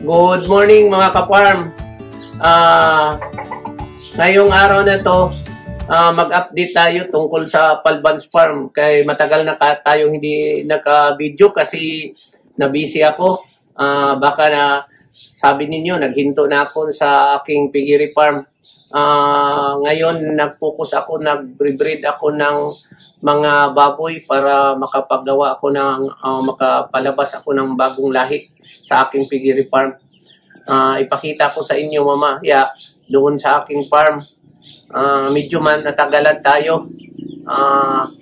Good morning mga ka-farm. Ngayong araw na to, mag-update tayo tungkol sa Palbans Farm. Kaya matagal na tayong hindi naka-video kasi na-busy ako. Baka na sabi ninyo, naghinto na ako sa aking piggery farm. Ngayon, nag-focus ako, nag-breed ako ng mga baboy para makapagawa ako ng makapalabas ako ng bagong lahi sa aking piggery farm. Ipakita ko sa inyo mamaya doon sa aking farm. Medyo man natagalan tayo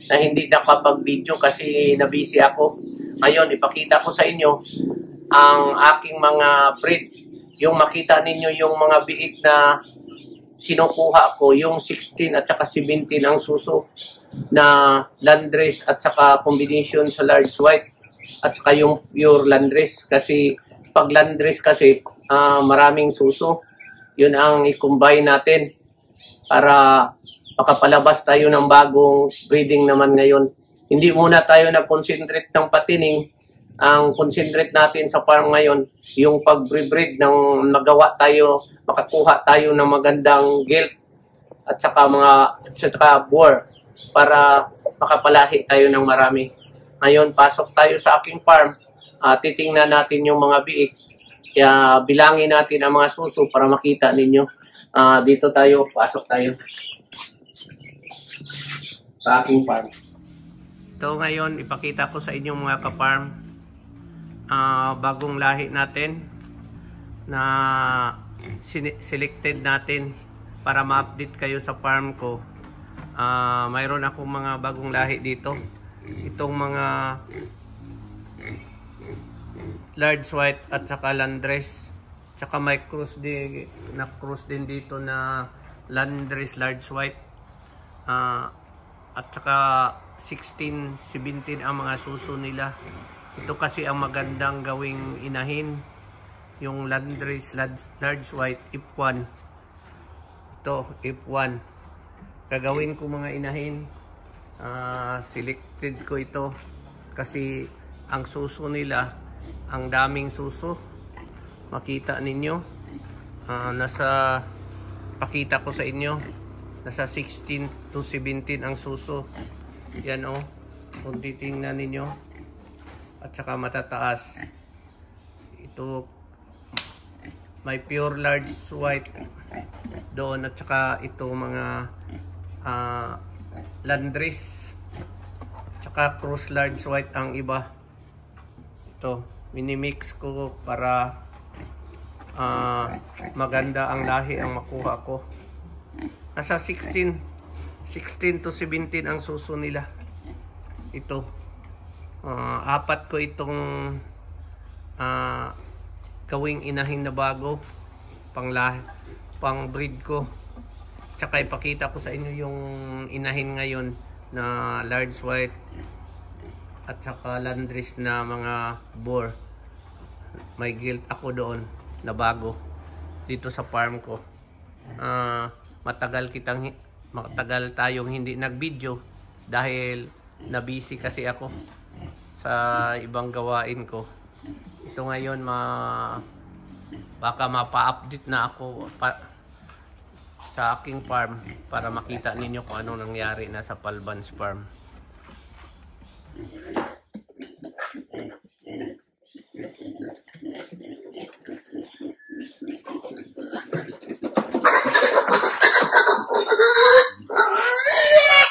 na hindi nakapag-video kasi nabisi ako. Ngayon, ipakita ko sa inyo ang aking mga breed. Yung makita ninyo yung mga biik na kinukuha ko, yung 16 at saka 17 ang suso na landrace at saka combination sa large white at saka yung pure landrace. Kasi pag landrace kasi maraming suso, yun ang i-combine natin para makapalabas tayo ng bagong breeding naman ngayon. Hindi muna tayo nag-concentrate ng patining. Ang concentrate natin sa farm ngayon, yung pag-breed ng nagawa tayo, makakuha tayo ng magandang gilt at saka boar para makapalahi tayo ng marami. Ngayon, pasok tayo sa aking farm. Titingnan natin yung mga biik. Kaya bilangin natin ang mga suso para makita ninyo. Dito tayo, pasok tayo sa aking farm. Ito ngayon, ipakita ko sa inyo mga ka-farm. Bagong lahi natin na selected natin para ma-update kayo sa farm ko. Mayroon akong mga bagong lahi dito. Itong mga large white at saka landrace. Tsaka may cross din dito na landrace large white. At saka 16, 17 ang mga suso nila. Ito kasi ang magandang gawing inahin. Yung landrace large white F1. Ito F1. Gagawin ko mga inahin. Selected ko ito kasi ang suso nila, ang daming suso. Makita ninyo. Pakita ko sa inyo. Nasa 16 to 17 ang suso. Yan o. Kung titingnan ninyo. At saka matataas. Ito may pure large white doon at saka ito mga landrace at saka cross large white ang iba. Ito minimix ko para maganda ang lahi ang makuha ko. Nasa 16 to 17 ang suso nila. Ito apat ko itong gawing inahin na bago pang breed ko. Tsaka ipakita ko sa inyo yung inahin ngayon na large white at saka landrace na mga boar. May gilt ako doon na bago dito sa farm ko. Matagal tayong hindi nag-video dahil na-busy kasi ako sa ibang gawain ko. Ito ngayon baka mapa-update na ako sa aking farm para makita ninyo kung anong nangyari na sa Palbans Farm.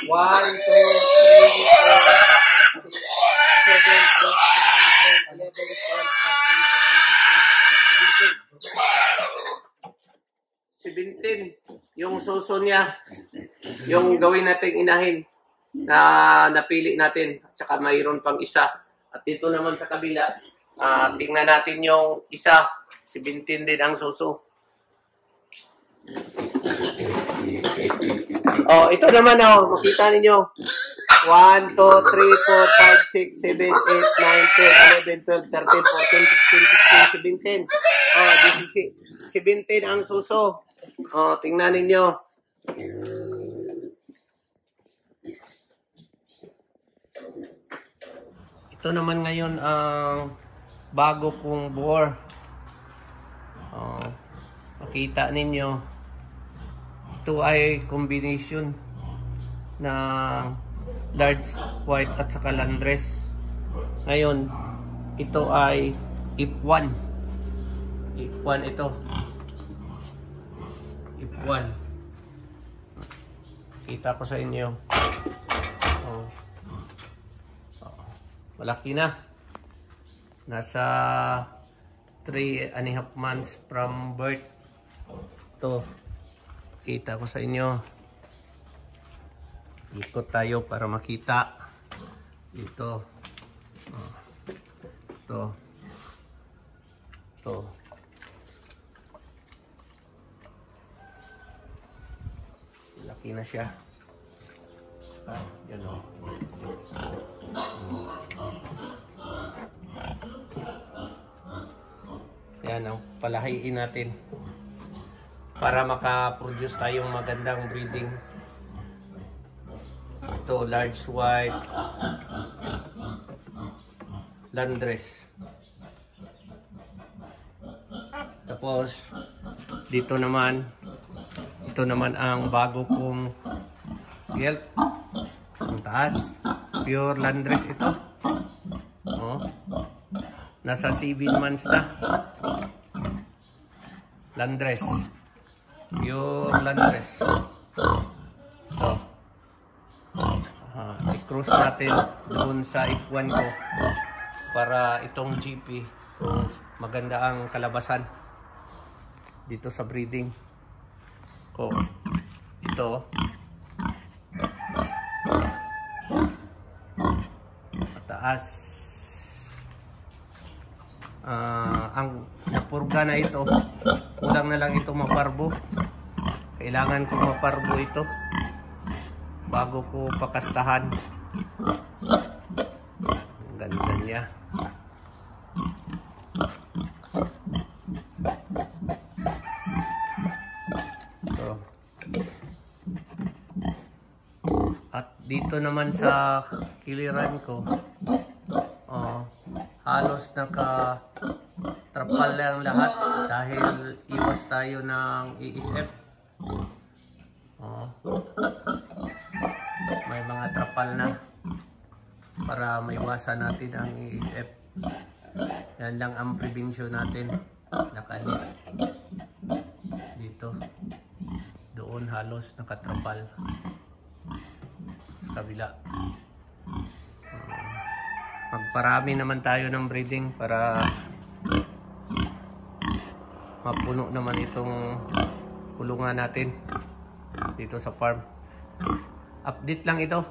One, two, three, 17 yung suso niya, yung gawin nating inahin na napili natin, at saka mayroon pang isa. At dito naman sa kabila, tingnan natin yung isa, 17 din ang suso. Ito naman makita ninyo. 1, 2, 3, 4, 5, 6, 7, 8, 9, 10, 11, 12, 13, 14, 15, 16, 17. 17 ang suso. Tingnan ninyo. Ito naman ngayon ang bago kong boar. Makita ninyo, ito ay combination na large white at saka Landrace. Ngayon, ito ay F1. F1 ito. F1. Kita ko sa inyo. Malaki na. Nasa 3.5 months from birth. Ito. Kita ko sa inyo. Ikot tayo para makita. Ito. Ito. Ito. Laki na siya. Yan o. Yan o. Palahiin natin. Para maka-produce tayong magandang breeding. Ito, large white Landrace. Tapos dito naman, ito naman ang bago kong gelt. Ang taas, pure Landrace ito. Nasa 7 months na. Landrace, pure Landrace. Ito. I-cross natin doon sa F1 ko para itong GP maganda ang kalabasan dito sa breeding. Ito mataas. Ang napurga na ito, kulang na lang ito maparbo. Kailangan ko maparbo ito bago ko pakastahan. Ang ganda niya. Ito. At dito naman sa kiliran ko, halos naka-trapal lang lahat dahil iwas tayo ng ESF. May mga trapal na para maiwasan natin ang ESF. Yan lang ang prevention natin. Nakani dito, doon halos nakatrapal sa kabila. Magparami naman tayo ng breeding para mapuno naman itong kulungan natin dito sa farm. Update lang ito.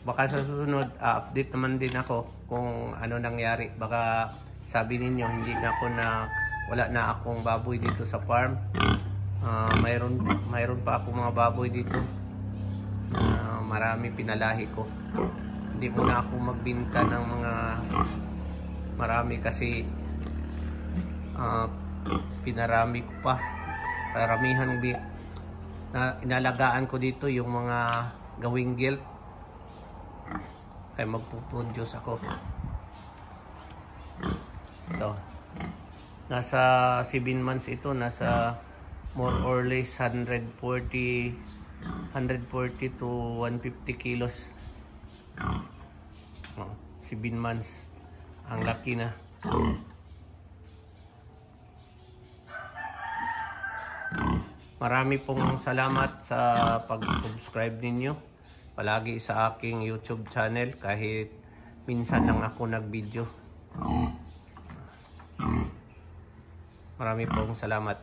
Baka sa susunod, update naman din ako kung ano nangyari. Baka sabi ninyo hindi na ako wala na akong baboy dito sa farm. Mayroon pa akong mga baboy dito. Marami pinalahi ko. Hindi muna ako magbinta ng mga marami kasi pinarami ko pa. Karamihan na inalagaan ko dito yung mga gawing gilt. Kaya magpuproduce ako. Ito. Nasa 7 months ito. Nasa more or less 140 to 150 kilos. 7 months. Ang laki na. Marami pong salamat sa pag-subscribe ninyo palagi sa aking YouTube channel kahit minsan lang ako nag-video. Marami pong salamat.